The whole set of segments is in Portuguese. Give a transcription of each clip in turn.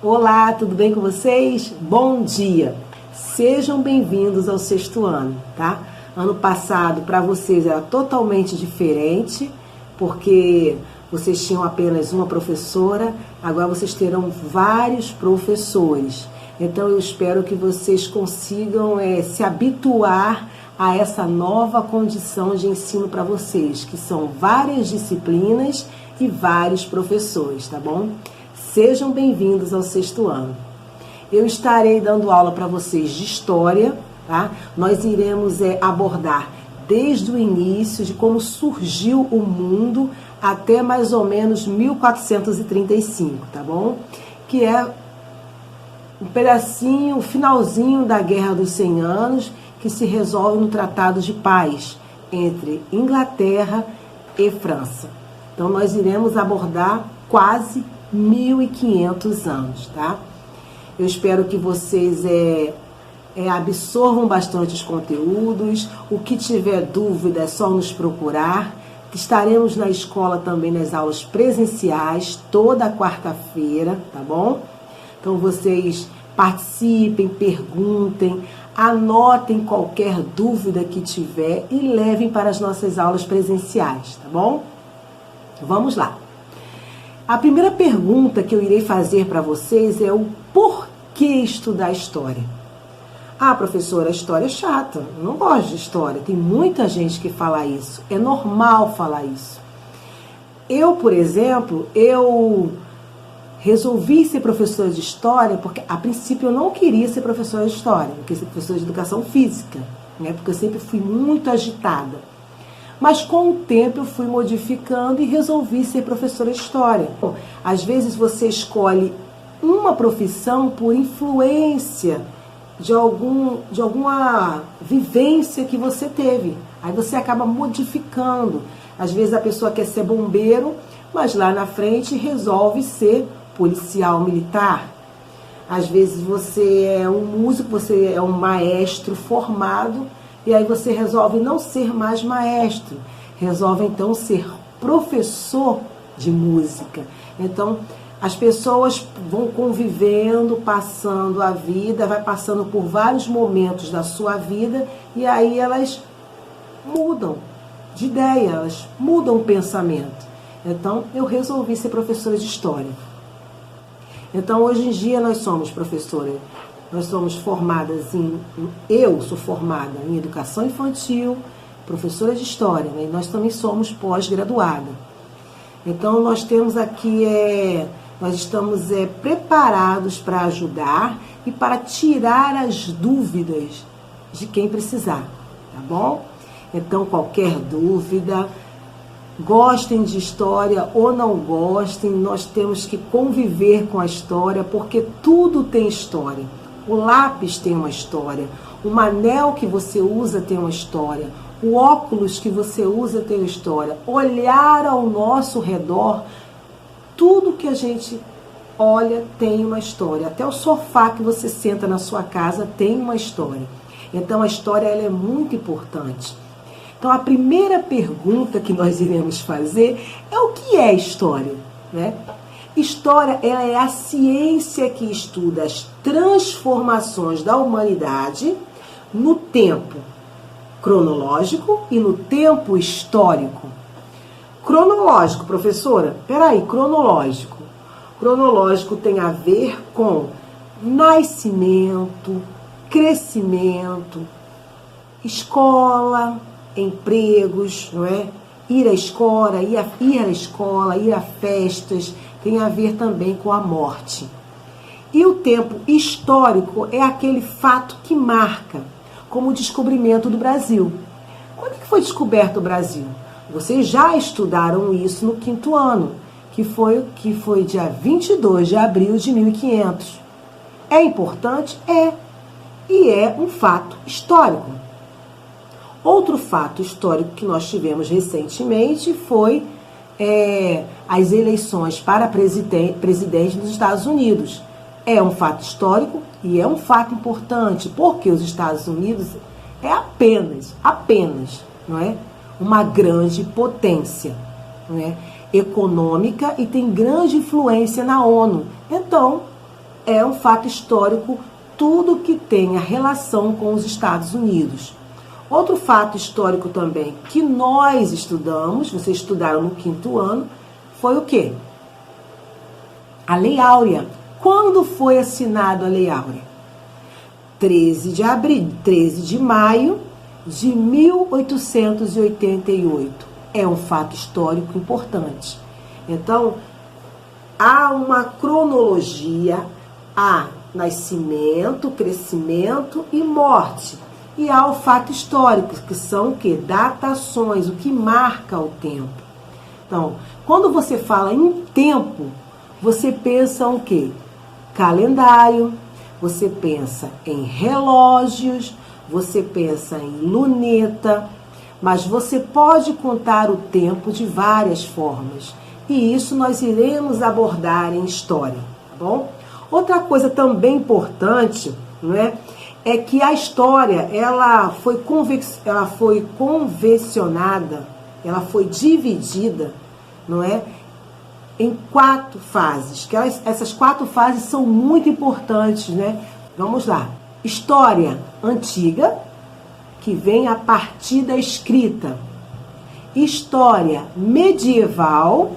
Olá, tudo bem com vocês? Bom dia! Sejam bem-vindos ao sexto ano, tá? Ano passado para vocês era totalmente diferente, porque vocês tinham apenas uma professora, agora vocês terão vários professores. Então eu espero que vocês consigam se habituar a essa nova condição de ensino para vocês, que são várias disciplinas e vários professores, tá bom? Sejam bem-vindos ao sexto ano. Eu estarei dando aula para vocês de história, tá? Nós iremos abordar desde o início de como surgiu o mundo até mais ou menos 1435, tá bom? Que é um pedacinho, o finalzinho da Guerra dos 100 Anos, que se resolve no Tratado de Paz entre Inglaterra e França. Então nós iremos abordar quase 1500 anos, tá? Eu espero que vocês absorvam bastante os conteúdos. O que tiver dúvida é só nos procurar. Estaremos na escola também nas aulas presenciais, toda quarta-feira, tá bom? Então vocês participem, perguntem, anotem qualquer dúvida que tiver e levem para as nossas aulas presenciais, tá bom? Vamos lá. A primeira pergunta que eu irei fazer para vocês é o porquê estudar história. Ah, professora, a história é chata, eu não gosto de história. Tem muita gente que fala isso, é normal falar isso. Eu, por exemplo, resolvi ser professora de história porque, a princípio, eu não queria ser professora de história, eu queria ser professora de educação física, né? Porque eu sempre fui muito agitada. Mas com o tempo eu fui modificando e resolvi ser professora de história. Às vezes você escolhe uma profissão por influência de alguma vivência que você teve. Aí você acaba modificando. Às vezes a pessoa quer ser bombeiro, mas lá na frente resolve ser policial militar. Às vezes você é um músico, você é um maestro formado, e aí você resolve não ser mais maestro, resolve então ser professor de música. Então, as pessoas vão convivendo, passando a vida, vai passando por vários momentos da sua vida, e aí elas mudam de ideia, elas mudam o pensamento. Então, eu resolvi ser professora de história. Então, hoje em dia, nós somos professora. Nós somos formadas eu sou formada em educação infantil, professora de história, né? E nós também somos pós-graduada. Então nós temos aqui, nós estamos preparados para ajudar e para tirar as dúvidas de quem precisar, tá bom? Então qualquer dúvida, gostem de história ou não gostem, nós temos que conviver com a história, porque tudo tem história. O lápis tem uma história, o anel que você usa tem uma história, o óculos que você usa tem uma história. Olhar ao nosso redor, tudo que a gente olha tem uma história. Até o sofá que você senta na sua casa tem uma história. Então a história ela é muito importante. Então a primeira pergunta que nós iremos fazer é o que é história, né? História ela é a ciência que estuda as transformações da humanidade no tempo cronológico e no tempo histórico. Cronológico, professora? Peraí, cronológico. Cronológico tem a ver com nascimento, crescimento, escola, empregos, não é? Ir à escola, ir a festas, tem a ver também com a morte. E o tempo histórico é aquele fato que marca, como o descobrimento do Brasil. Quando que foi descoberto o Brasil? Vocês já estudaram isso no quinto ano, que foi dia 22 de abril de 1500. É importante? É. E é um fato histórico. Outro fato histórico que nós tivemos recentemente foi as eleições para presidente dos Estados Unidos. É um fato histórico e é um fato importante, porque os Estados Unidos é apenas, não é, uma grande potência, não é, econômica e tem grande influência na ONU. Então, é um fato histórico tudo que tenha relação com os Estados Unidos. Outro fato histórico também que nós estudamos, vocês estudaram no 5º ano, foi o quê? A Lei Áurea. Quando foi assinada a Lei Áurea? 13 de maio de 1888. É um fato histórico importante. Então, há uma cronologia, há nascimento, crescimento e morte. E há o fato histórico, que são o quê? Datações, o que marca o tempo. Então, quando você fala em tempo, você pensa o quê? Calendário, você pensa em relógios, você pensa em luneta, mas você pode contar o tempo de várias formas. E isso nós iremos abordar em história, tá bom? Outra coisa também importante, não é? É que a história, ela foi convencionada, ela foi dividida, não é? Em 4 fases, que essas 4 fases são muito importantes, né? Vamos lá. História antiga, que vem a partir da escrita. História medieval,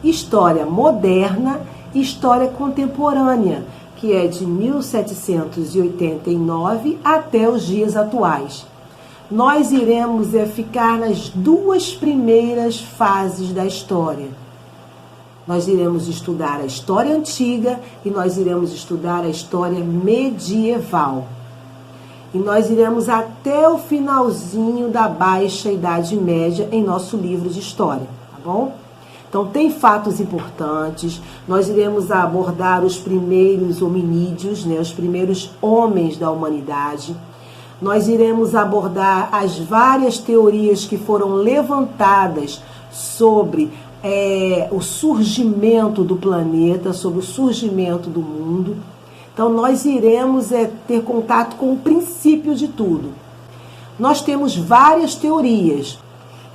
história moderna e história contemporânea, que é de 1789 até os dias atuais. Nós iremos ficar nas 2 primeiras fases da história. Nós iremos estudar a história antiga e nós iremos estudar a história medieval. E nós iremos até o finalzinho da Baixa Idade Média em nosso livro de história, tá bom? Então, tem fatos importantes, nós iremos abordar os primeiros hominídeos, né, os primeiros homens da humanidade. Nós iremos abordar as várias teorias que foram levantadas sobre o surgimento do planeta, sobre o surgimento do mundo. Então, nós iremos ter contato com o princípio de tudo. Nós temos várias teorias.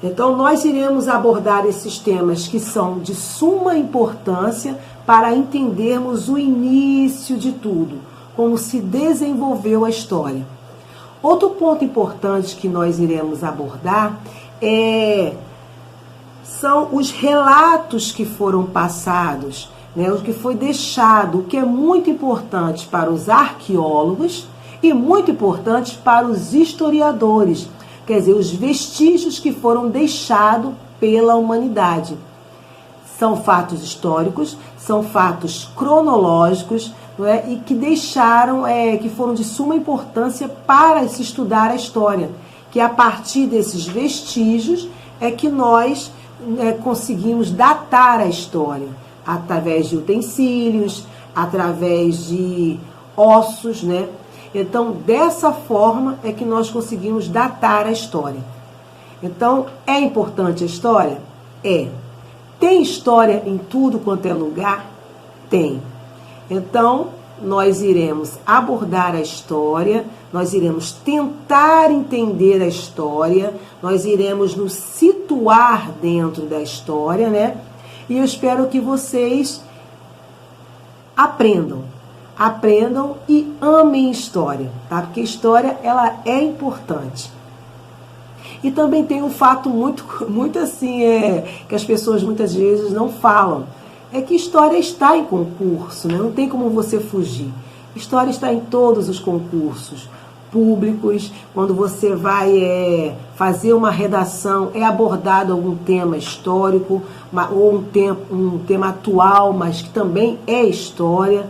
Então, nós iremos abordar esses temas que são de suma importância para entendermos o início de tudo, como se desenvolveu a história. Outro ponto importante que nós iremos abordar são os relatos que foram passados, né, o que foi deixado, o que é muito importante para os arqueólogos e muito importante para os historiadores, quer dizer, os vestígios que foram deixados pela humanidade. São fatos históricos, são fatos cronológicos, não é? E que deixaram, que foram de suma importância para se estudar a história, que a partir desses vestígios é que nós conseguimos datar a história, através de utensílios, através de ossos, né? Então, dessa forma é que nós conseguimos datar a história. Então, é importante a história? É. Tem história em tudo quanto é lugar? Tem. Então, nós iremos abordar a história, nós iremos tentar entender a história, nós iremos nos situar dentro da história, né? E eu espero que vocês aprendam e amem história, tá? Porque história, ela é importante. E também tem um fato muito assim, que as pessoas muitas vezes não falam, é que história está em concurso, né? Não tem como você fugir. História está em todos os concursos públicos, quando você vai fazer uma redação, é abordado algum tema histórico, ou um tema atual, mas que também é história.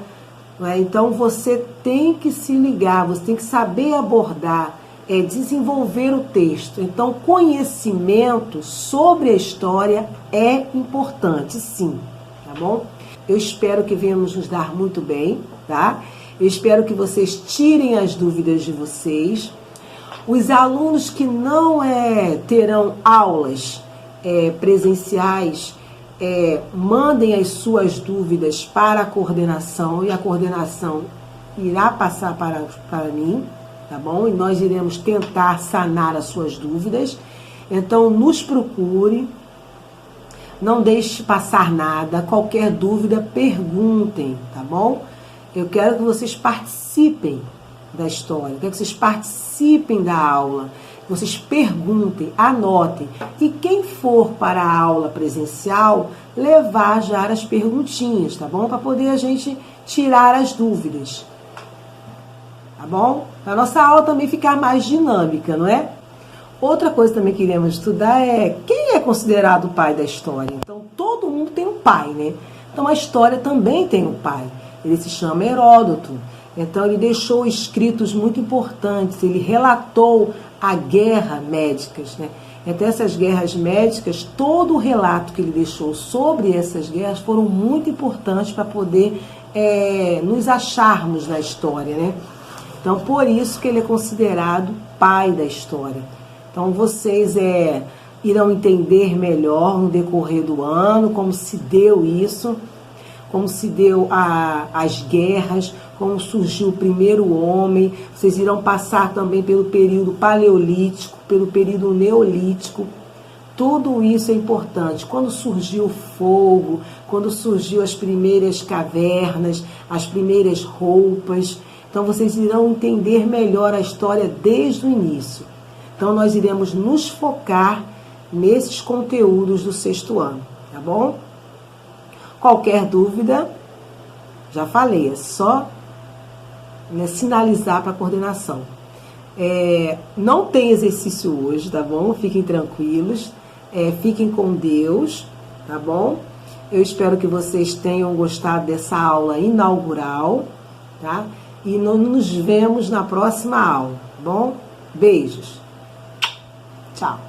Né? Então você tem que se ligar, você tem que saber abordar, desenvolver o texto. Então, conhecimento sobre a história é importante, sim, tá bom? Eu espero que venhamos nos dar muito bem, tá? Eu espero que vocês tirem as dúvidas de vocês. Os alunos que não terão aulas presenciais, mandem as suas dúvidas para a coordenação e a coordenação irá passar para mim, tá bom? E nós iremos tentar sanar as suas dúvidas. Então, nos procure, não deixe passar nada, qualquer dúvida, perguntem, tá bom? Eu quero que vocês participem da história, eu quero que vocês participem da aula, que vocês perguntem, anotem. E quem for para a aula presencial, levar já as perguntinhas, tá bom? Para poder a gente tirar as dúvidas. Tá bom? Para a nossa aula também ficar mais dinâmica, não é? Outra coisa também que iremos estudar é quem é considerado o pai da história. Então, todo mundo tem um pai, né? Então, a história também tem um pai. Ele se chama Heródoto. Então, ele deixou escritos muito importantes. Ele relatou a guerra médicas, né? Então, essas guerras médicas, todo o relato que ele deixou sobre essas guerras foram muito importantes para poder nos acharmos na história, né? Então, por isso que ele é considerado pai da história. Então, vocês irão entender melhor no decorrer do ano como se deu isso, como se deu as guerras, como surgiu o primeiro homem. Vocês irão passar também pelo período paleolítico, pelo período neolítico. Tudo isso é importante. Quando surgiu o fogo, quando surgiu as primeiras cavernas, as primeiras roupas. Então, vocês irão entender melhor a história desde o início. Então, nós iremos nos focar nesses conteúdos do 6º ano, tá bom? Qualquer dúvida, já falei, é só sinalizar para a coordenação. Não tem exercício hoje, tá bom? Fiquem tranquilos, fiquem com Deus, tá bom? Eu espero que vocês tenham gostado dessa aula inaugural, tá? E nos vemos na próxima aula, tá bom? Beijos. Tchau.